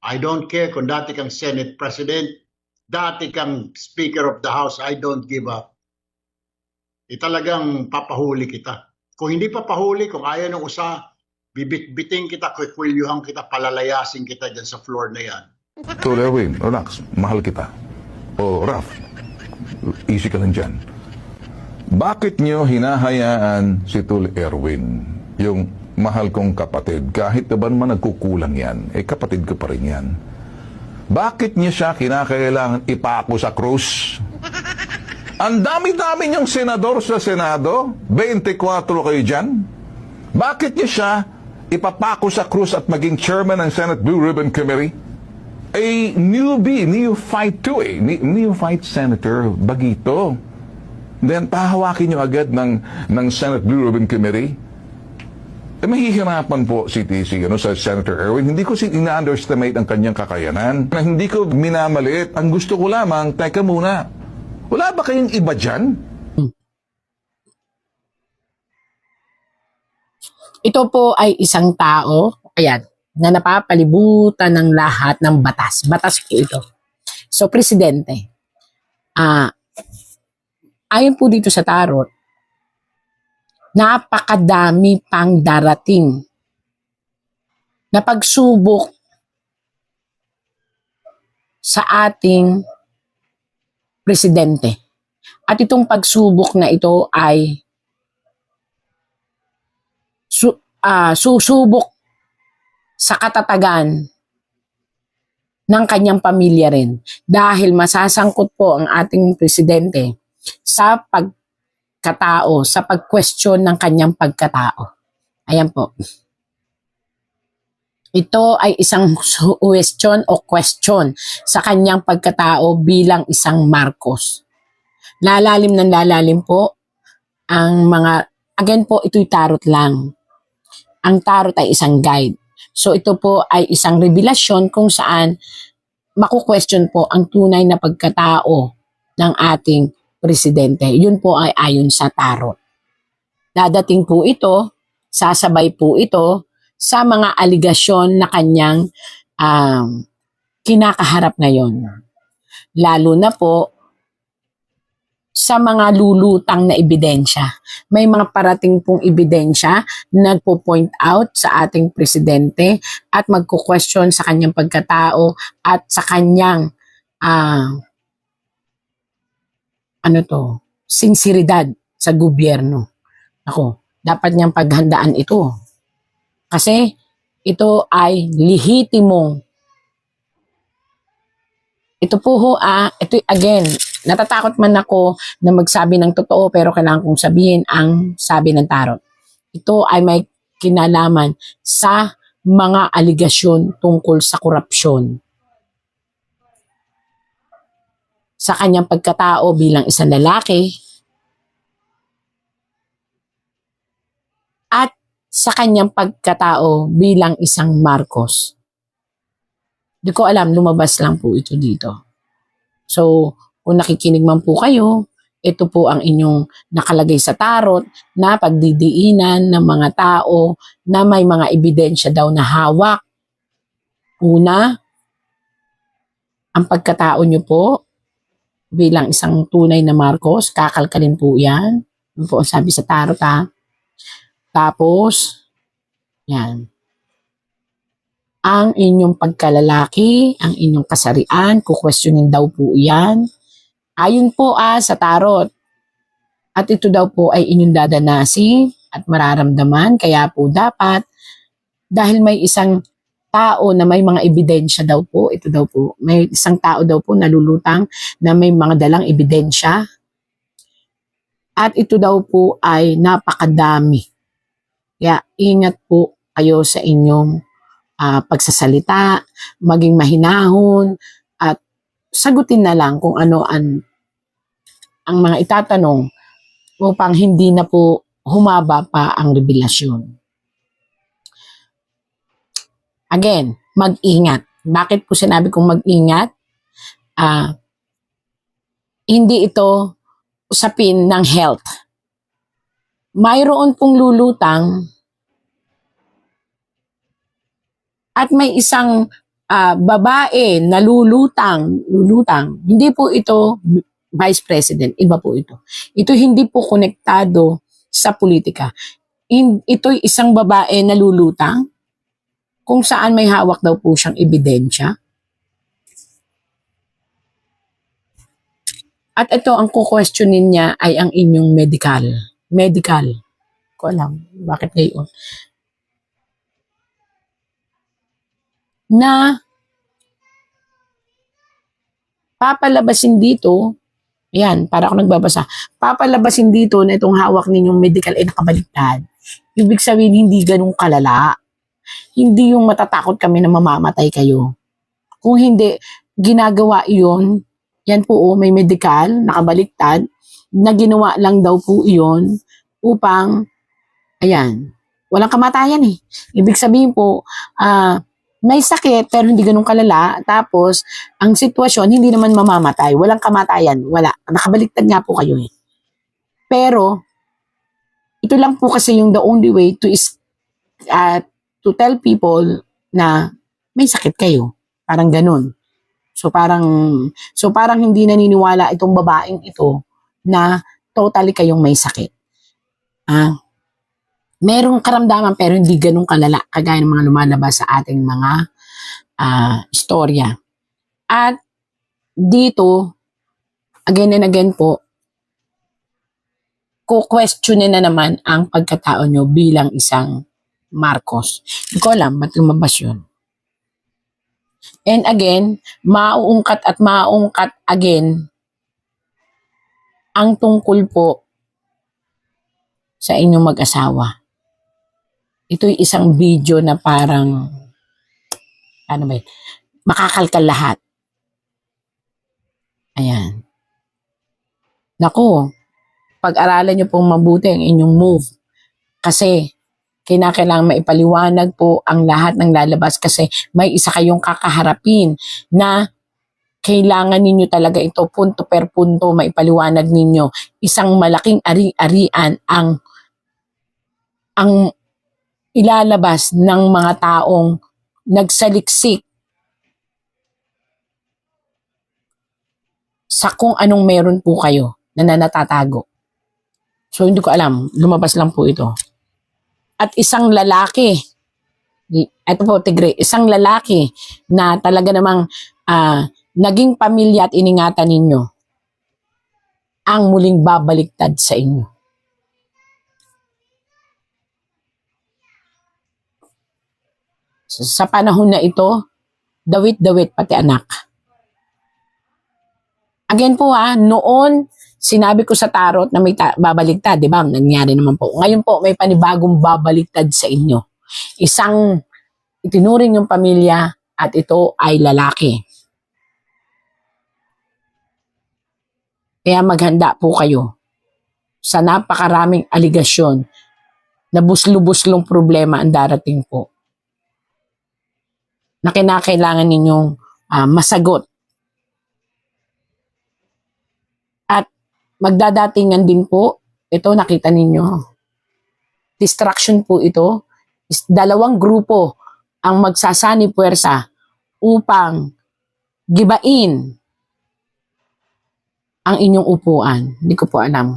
I don't care kung dati kang Senate President, dati kang Speaker of the House, I don't give up. Talagang papahuli kita. Kung hindi papahuli, kung ayaw ng usa, bibit-biting kita, kukwilyuhan kita, palalayasin kita dyan sa floor na yan. Tol Erwin, relax, mahal kita. O Raf, easy ka lang dyan. Bakit nyo hinahayaan si Tol Erwin, yung mahal kong kapatid, kahit naman nagkukulang yan, kapatid ko pa rin yan. Bakit niya siya kinakailangan ipako sa krus? Ang dami-dami niyong senador sa Senado, 24 kayo dyan. Bakit niya siya ipapako sa krus at maging chairman ng Senate Blue Ribbon Committee? Neophyte to neophyte senator, bagito. Then, pahawakin niyo agad ng Senate Blue Ribbon Committee. Mahihirapan po si sa Senator Erwin. Hindi ko ina-underestimate ang kanyang kakayanan. Hindi ko minamaliit. Ang gusto ko lamang, teka muna, wala ba kayong iba dyan? Ito po ay isang tao, ayan, na napapalibutan ng lahat ng batas. Batas po ito. So, presidente, ayon po dito sa tarot, napakadami pang darating na pagsubok sa ating presidente. At itong pagsubok na ito ay susubok sa katatagan ng kanyang pamilya rin. Dahil masasangkot po ang ating presidente sa pagkatao, sa pag-question ng kanyang pagkatao. Ayan po. Ito ay isang question o question sa kanyang pagkatao bilang isang Marcos. Lalalim ng lalalim po ang mga, again po, ito'y tarot lang. Ang tarot ay isang guide. So ito po ay isang revelasyon kung saan maku-question po ang tunay na pagkatao ng ating presidente. Yun po ay ayon sa tarot. Dadating po ito, sasabay po ito sa mga aligasyon na kanyang kinakaharap ngayon. Lalo na po sa mga lulutang na ebidensya. May mga parating pong ebidensya nagpo-point out sa ating presidente at magko-question sa kanyang pagkatao at sa kanyang sinseridad sa gobyerno. Ako, dapat niyang paghandaan ito. Kasi ito ay lihitimong. Ito po ito again, natatakot man ako na magsabi ng totoo pero kailangan kong sabihin ang sabi ng tarot. Ito ay may kinalaman sa mga aligasyon tungkol sa korupsyon. Sa kanyang pagkatao bilang isang lalaki at sa kanyang pagkatao bilang isang Marcos. Di ko alam, lumabas lang po ito dito. So, kung nakikinig man po kayo, ito po ang inyong nakalagay sa tarot na pagdidiinan ng mga tao na may mga ebidensya daw na hawak. Una, ang pagkatao nyo po bilang isang tunay na Marcos, kakalkalin po yan. Yun po ang sabi sa tarot Tapos, yan. Ang inyong pagkalalaki, ang inyong kasarian, kukwestiyonin daw po yan. Ayon po sa tarot. At ito daw po ay inyong dadanasi at mararamdaman. Kaya po dapat, dahil may isang tao na may mga ebidensya daw po, ito daw po, may isang tao daw po nalulutang na may mga dalang ebidensya. At ito daw po ay napakadami. Kaya ingat po kayo sa inyong pagsasalita, maging mahinahon, at sagutin na lang kung ano ang mga itatanong upang hindi na po humaba pa ang revelasyon. Again, mag-ingat. Bakit po sinabi kong mag-ingat? Hindi ito usapin ng health. Mayroon pong lulutang at may isang babae na lulutang, hindi po ito Vice President, iba po ito. Ito hindi po konektado sa politika. Ito'y isang babae na lulutang kung saan may hawak daw po siyang ebidensya. At ito, ang kukwestiyonin niya ay ang inyong medical. Medical. Ko alam, bakit ngayon? Na papalabasin dito, yan, para ako nagbabasa, papalabasin dito na itong hawak ninyong medical ay nakabaliktad. Ibig sabihin, hindi ganun kalala. Hindi yung matatakot kami na mamamatay kayo. Kung hindi, ginagawa iyon, yan po may medical, nakabaliktad, na ginawa lang daw po iyon upang, ayan, walang kamatayan eh. Ibig sabihin po, may sakit pero hindi ganun kalala. Tapos, ang sitwasyon, hindi naman mamamatay. Walang kamatayan. Wala. Nakabaliktad nga po kayo eh. Pero, ito lang po kasi yung the only way to tell people na may sakit kayo. Parang ganun. So parang hindi naniniwala itong babaeng ito na totally kayong may sakit. Merong karamdaman pero hindi ganun kalala kagaya ng mga lumalabas sa ating mga istorya. At dito, again and again po, kukwestiyonin na naman ang pagkatao nyo bilang isang Marcos. Hindi ko alam, ba't lumabas yun? And again, mauungkat again ang tungkol po sa inyong mag-asawa. Ito'y isang video na parang, ano ba yun? Makakalkal lahat. Ayan. Naku, pag-aralan nyo pong mabuti ang inyong move. Kasi, kinakailangan maipaliwanag po ang lahat ng lalabas kasi may isa kayong kakaharapin na kailangan ninyo talaga ito punto per punto maipaliwanag ninyo. Isang malaking ari-arian ang ilalabas ng mga taong nagsaliksik sa kung anong meron po kayo na natatago. So hindi ko alam, lumabas lang po ito. At isang lalaki, ito po Tigre, isang lalaki na talaga namang naging pamilya at iningatan ninyo ang muling babaliktad sa inyo. Sa panahon na ito, dawit-dawit pati anak. Again po noon, sinabi ko sa tarot na may babaligtad, di ba? Nangyari naman po. Ngayon po, may panibagong babaligtad sa inyo. Isang itinuring yung pamilya at ito ay lalaki. Kaya maghanda po kayo sa napakaraming aligasyon na buslo-buslong problema ang darating po na kinakailangan ninyong masagot. At magdadatingan din po, ito nakita ninyo, distraction po ito, dalawang grupo ang magsasani puwersa upang gibain ang inyong upuan. Hindi ko po alam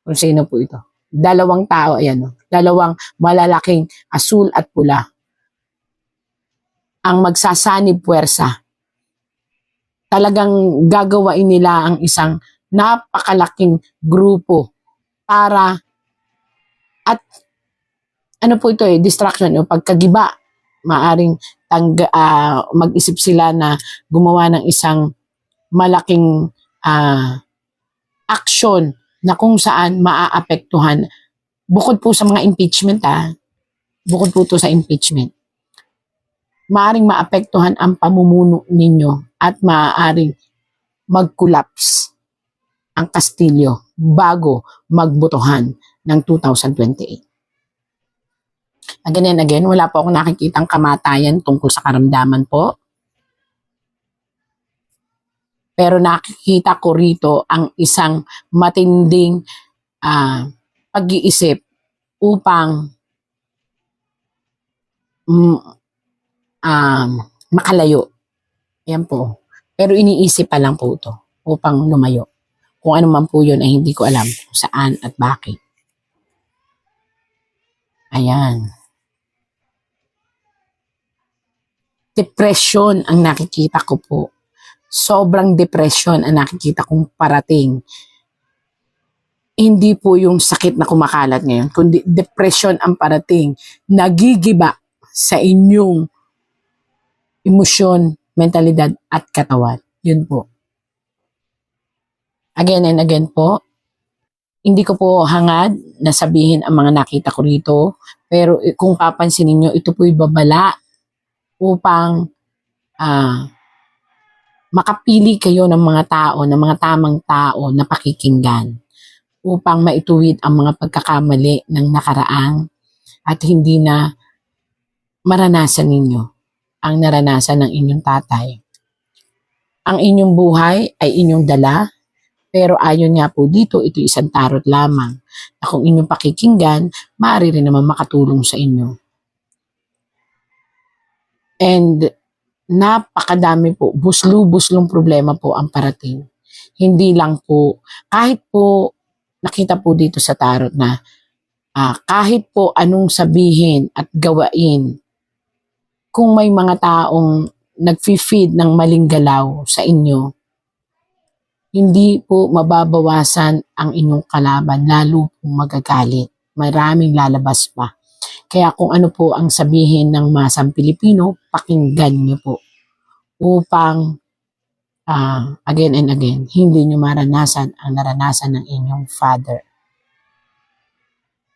kung sino po ito. Dalawang tao, ayan, dalawang malalaking asul at pula ang magsasani puwersa. Talagang gagawain nila ang isang napakalaking grupo para at ano po ito distraction o pagkagiba, maaring mag-isip sila na gumawa ng isang malaking action na kung saan maaapektuhan bukod po sa mga impeachment bukod po to sa impeachment, maaring maapektuhan ang pamumuno ninyo at maaaring mag-collapse ang Kastilyo bago magbotohan ng 2028. Again and again, wala po akong nakikitang kamatayan tungkol sa karamdaman po. Pero nakikita ko rito ang isang matinding pag-iisip upang makalayo. Yan po. Pero iniisip pa lang po ito upang lumayo. Kung ano man po yun ay hindi ko alam kung saan at bakit. Ayan. Depression ang nakikita ko po. Sobrang depression ang nakikita kong parating. Hindi po yung sakit na kumakalat ngayon, kundi depression ang parating. Nagigiba sa inyong emosyon, mentalidad at katawan. Yun po. Again and again po, hindi ko po hangad na sabihin ang mga nakita ko rito, pero kung papansinin nyo, ito po'y babala upang makapili kayo ng mga tao, ng mga tamang tao na pakikinggan upang maituwid ang mga pagkakamali ng nakaraang at hindi na maranasan ninyo ang naranasan ng inyong tatay. Ang inyong buhay ay inyong dala, pero ayon nga po dito, ito isang tarot lamang na kung inyong pakikinggan, maaari rin naman makatulong sa inyo. And napakadami po, buslo-buslong problema po ang parating. Hindi lang po, kahit po nakita po dito sa tarot na kahit po anong sabihin at gawain, kung may mga taong nag-feed ng maling galaw sa inyo, hindi po mababawasan ang inyong kalaban, lalo pong magagalit. Maraming lalabas pa. Kaya kung ano po ang sabihin ng masang Pilipino, pakinggan niyo po upang again and again, hindi niyo maranasan ang naranasan ng inyong father.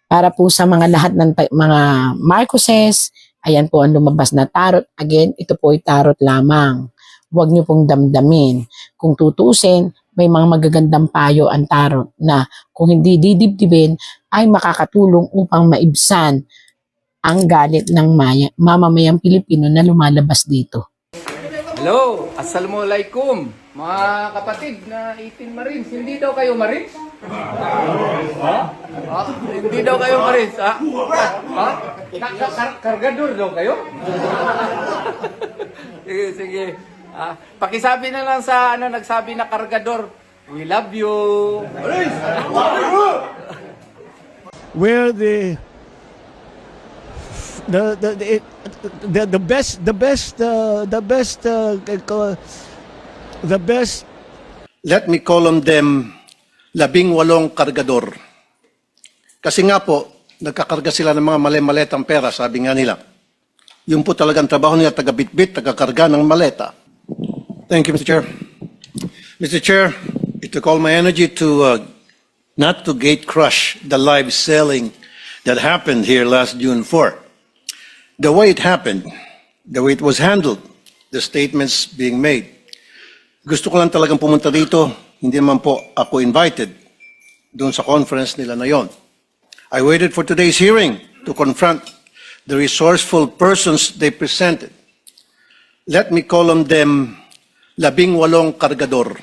Para po sa mga lahat ng mga Marcoses, ayan po ang lumabas na tarot. Again, ito po ay tarot lamang. Huwag niyo pong damdamin. Kung tutusin, may mga magagandang payo ang tarot na kung hindi didibdibin ay makakatulong upang maibsan ang galit ng mamamayang Pilipino na lumalabas dito. Hello, assalamualaikum mga kapatid na 18 Marines. Hindi daw kayo Marines? Hindi daw kayo Marines? Kargador daw kayo? Sige. Pakisabi na lang sa nagsabi na kargador. We love you. Where the best. Let me call on them 18 kargador. Kasi nga po, nagkakarga sila ng mga mali-maletang pera, sabi nga nila. Yun po talagang trabaho nila, taga-bitbit, taga-karga ng maleta. Thank you, Mr. Chair. Mr. Chair, it took all my energy to not to gate crush the live selling that happened here last June 4. The way it happened, the way it was handled, the statements being made. Gusto ko lang talagang pumunta dito, hindi naman po ako invited doon sa conference nila na yon. I waited for today's hearing to confront the resourceful persons they presented. Let me call on them 18 kargador.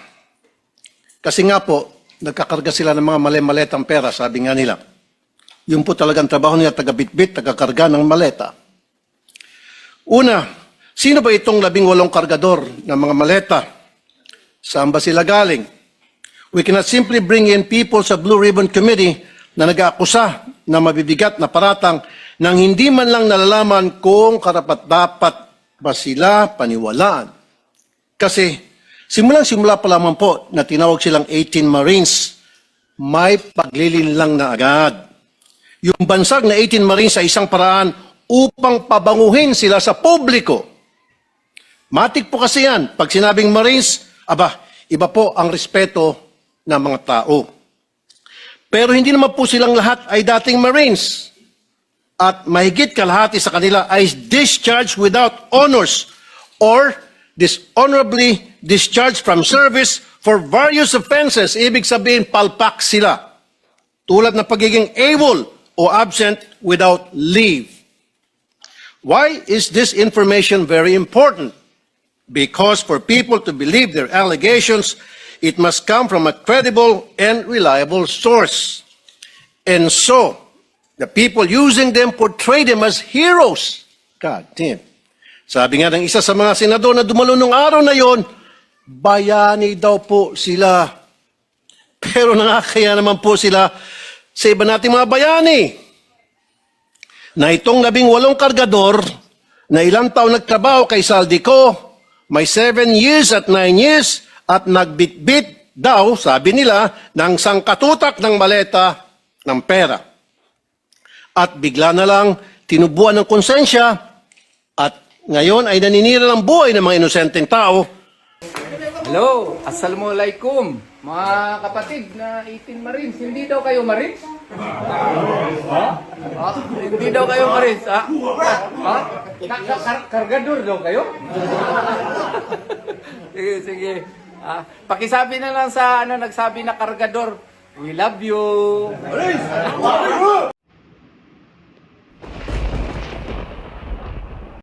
Kasi nga po, nagkakarga sila ng mga mali-maletang pera, sabi nga nila. Yun po talagang trabaho nila, taga-bitbit, taga-karga ng maleta. Una, sino ba itong 18 kargador ng mga maleta? Saan ba sila galing? We cannot simply bring in people sa Blue Ribbon Committee na nag-aakusa na mabibigat na paratang nang hindi man lang nalalaman kung karapat-dapat ba sila paniwalaan. Kasi simulang-simula pa lamang po na tinawag silang 18 Marines, may paglilinlang na agad. Yung bansag na 18 Marines sa isang paraan upang pabanguhin sila sa publiko. Matik po kasi yan. Pag sinabing Marines, iba po ang respeto ng mga tao. Pero hindi naman po silang lahat ay dating Marines. At mahigit kalahati sa kanila ay discharged without honors or dishonorably discharged from service for various offenses. Ibig sabihin, palpak sila. Tulad ng pagiging AWOL o absent without leave. Why is this information very important? Because for people to believe their allegations, it must come from a credible and reliable source. And so, the people using them portray them as heroes. God damn. Sabi nga ng isa sa mga senador na dumalo nung araw na yon, bayani daw po sila. Pero nakakaya naman po sila sa iba nating mga bayani. Na itong 18 kargador na ilang taon nagtrabaho kay Saldico, may 7 years at 9 years at nagbitbit daw, sabi nila, ng sangkatutak ng maleta ng pera. At bigla na lang tinubuan ng konsensya at ngayon ay naninira ng buhay ng mga inosenteng tao. Hello, assalamualaikum. Mga kapatid na 18 Marines, hindi daw kayo Marines? Hindi daw kayo Marines, ha? Kargador daw kayo? Sige, sige. Pakisabi na lang sa nagsabi na kargador, we love you.